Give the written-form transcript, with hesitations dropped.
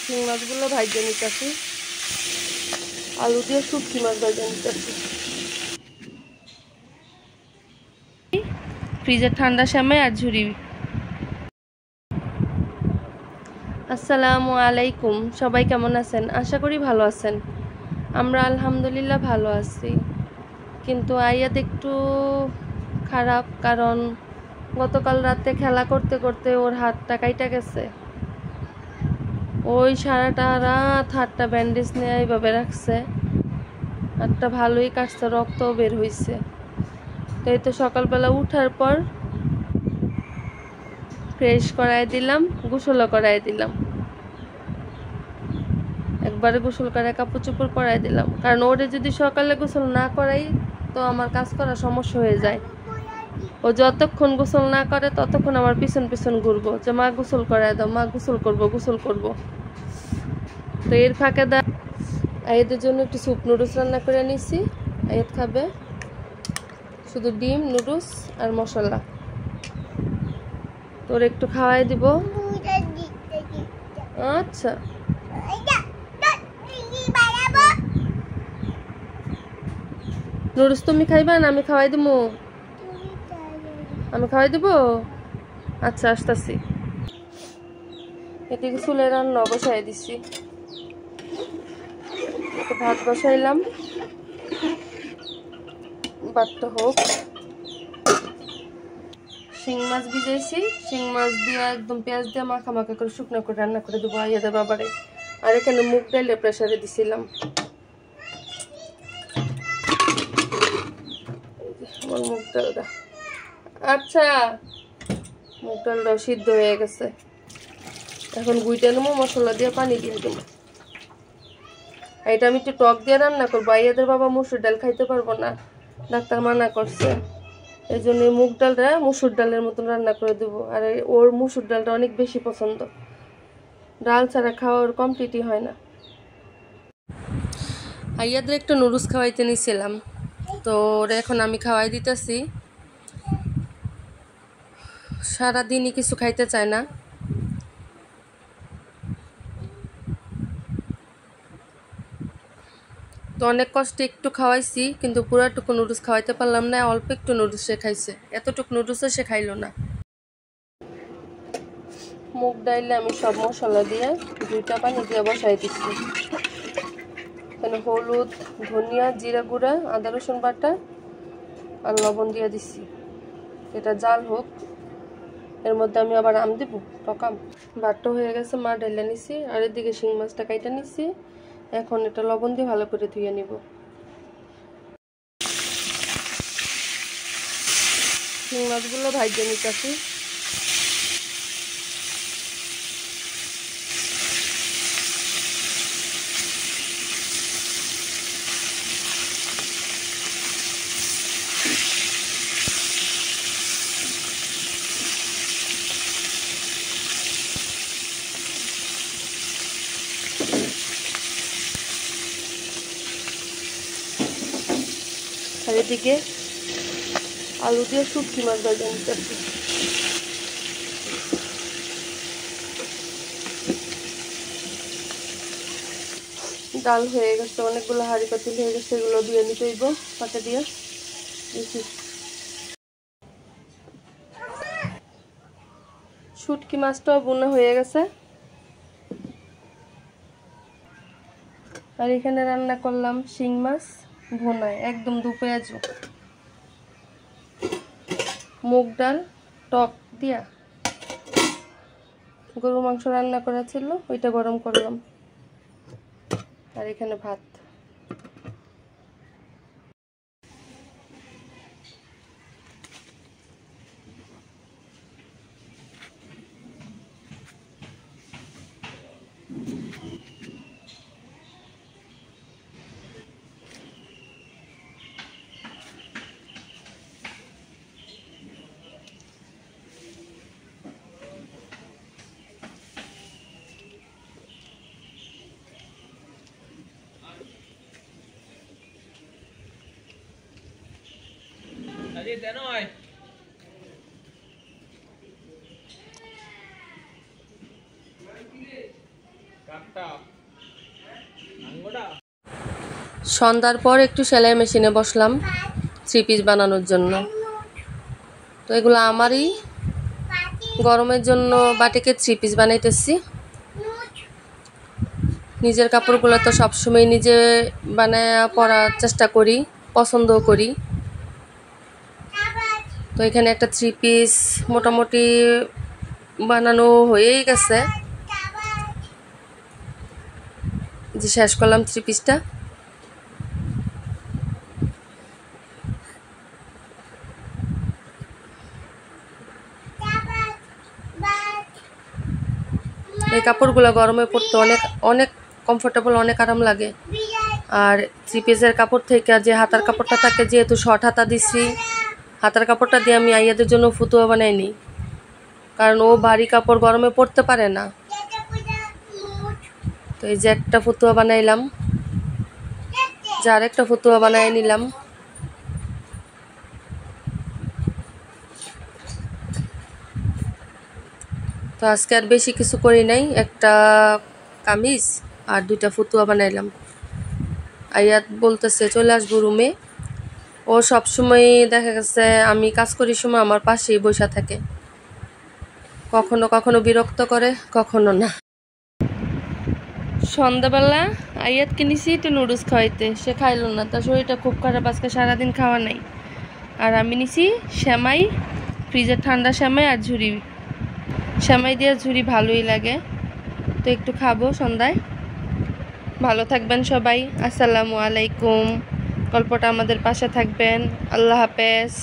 শিং মাছগুলো ভাজে নিতেছি, আলু দিয়ে শুটকি মাছ ভাজে নিতেছি। ফ্রিজের ঠান্ডা সেমাই আর ঝুরি। আসসালামু আলাইকুম, সবাই কেমন আছেন? আশা করি ভালো আছেন। আমরা আলহামদুলিল্লাহ ভালো আছি, কিন্তু আয়াত একটু খারাপ, কারণ গতকাল রাতে খেলা করতে করতে ওর হাতটা কাইটা গেছে। ওই সারাটা রাত হাতটা ব্যান্ডেজ নিয়ে এইভাবে রাখছে, হাতটা ভালোই কাটছে, রক্তও বের হয়েছে। তো এই তো সকালবেলা উঠার পর ফ্রেশ করাই দিলাম, গোসলও করাই দিলাম, একবারে গোসল করে কাপড় চোপড় পরাই দিলাম, কারণ ওরে যদি সকালে গোসল না করাই তো আমার কাজ করা সমস্যা হয়ে যায়। ও যতক্ষণ গোসল না করে ততক্ষণ আমার পিছন পিছন ঘুরবো যে মা গোসল করাই দাও, মা গোসল করবো গোসল করবো। তো এর ফাঁকে আয়াতের জন্য একটু স্যুপ নুডলস রান্না করে নিছি। আয়াত খাবে শুধু ডিম, নুডলস আর মশলা। তোর একটু খাওয়াই দিব। আচ্ছা, নুডলস তুমি খাইবা না আমি খাওয়াই দিব? আমি খাওয়াই দিব। আচ্ছা, আসতেছি। এদিকে চুলে রান্না বসাই দিছি, ভাত বসাইলাম, ভাতটা হোক। শিং মাছ ভিজাইছি, শিং মাছ দিয়ে একদম পেঁয়াজ দিয়ে মাখা মাখা করে শুকনো করে রান্না করে দেবো আইয়াদের বাবারে। আর এখানে মুগ ডাইলে প্রেসারে দিছিলাম। আমার মুগ ডালটা, আচ্ছা মুগ ডালটাও সিদ্ধ হয়ে গেছে। এখন গুইটা নেবো, মশলা দিয়ে পানি দিয়ে দেবো। এটা আমি একটু টক দিয়ে রান্না করবো, আইয়াদের বাবা মুসুর ডাল খাইতে পারবো না, ডাক্তার মানা করছে। এই জন্য মুগ ডালটা মুসুর ডালের মতন রান্না করে দেবো। আর ওর মুসুর ডালটা অনেক বেশি পছন্দ, ডাল ছাড়া খাওয়া ওর কমপ্লিটই হয় না। আইয়াদের একটু নুডলস খাওয়াইতে নিয়েছিলাম, তো ওরা এখন আমি খাওয়াই দিতেছি। সারাদিনই কিছু খাইতে চায় না। তো অনেক কষ্টে একটু খাওয়াইছি, কিন্তু পুরাটুকু নুডলস খাওয়াইতে পারলাম না, অল্প একটু নুডলস সে খাইছে, এতটুকু নুডলসও সে খাইলো না। মুগ ডাইলে আমি সব মশলা দিয়ে 2টা পানি দিয়ে বসাই দিচ্ছি। এখানে হলুদ, ধনিয়া, জিরা গুঁড়া, আদা রসুন বাটা আর লবণ দিয়ে দিচ্ছি। এটা জাল হোক, এর মধ্যে আমি আবার আম দিব, টকাম। বাটটা হয়ে গেছে, মা ডাইলে নিছি। আর এদিকে শিং মাছটা কাইটা নিছি, এখন এটা লবণ দিয়ে ভালো করে ধুয়ে নিব। শিং মাছগুলো ভাজে নিতেছি। আর এদিকে আলু দিয়ে শুটকি মাছ ভাজা নিতেছি। ডাল হয়ে গেছে, অনেকগুলো হাঁড়ি পাতিল হয়ে গেছে, এগুলো দিয়ে নিতে হইব পাতে দিয়ে। শুটকি মাছটাও বোনা হয়ে গেছে। আর এখানে রান্না করলাম শিং মাছ ভুনায়, একদম দুপেঁয়াজু, মুগ ডাল টক দিয়া। গরু মাংস রান্না করা ছিল, ওইটা গরম করলাম। আর এখানে ভাত। সন্ধ্যার পর একটু সেলাই মেশিনে বসলাম 3 পিস বানানোর জন্য। তো এগুলো আমারই, গরমের জন্য বাটিকে 3 পিস বানাইতেছি। নিজের কাপড়গুলো তো সবসময় নিজে বানায় পরার চেষ্টা করি, পছন্দও করি। তো এখানে একটা 3 পিস মোটামুটি বানানো হয়েই গেছে, যে শেষ করলাম 3 পিসটা। এই কাপড়গুলো গরমে পরতে অনেক অনেক কমফোর্টেবল, অনেক আরাম লাগে। আর 3 পিসের কাপড় থেকে যে হাতার কাপড়টা থাকে, যেহেতু শর্ট হাতা দিছি, হাতার কাপড়টা দিয়ে আমি আইয়াদের জন্য ফতুয়া বানাইনি, কারণ ও ভারী কাপড় গরমে পরতে পারে না। তো এই যে একটা ফতুয়া বানাইলাম, যার একটা ফতুয়া বানাই নিলাম। তো আজকে আর বেশি কিছু করি নাই, একটা কামিজ আর 2টা ফতুয়া বানাইলাম। আয়াত বলতেছে চলে আসবো রুমে। ও সবসময় দেখা গেছে আমি কাজ করার সময় আমার পাশেই বসে থাকে, কখনো কখনো বিরক্ত করে, কখনো না। সন্ধ্যাবেলা আয়াতকে নিছি একটু নুডলস খাওয়াইতে, সে খাইলো না, তার শরীরটা খুব খারাপ, আজকে সারাদিন খাওয়া নাই। আর আমি নিছি সেমাই, ফ্রিজের ঠান্ডা সেমাই আর ঝুরি। সেমাই দিয়ে ঝুরি ভালোই লাগে, তো একটু খাবো সন্ধ্যায়। ভালো থাকবেন সবাই, আসসালামু আলাইকুম। গল্পটা আমাদের পাশে থাকবেন। আল্লাহ হাফেজ।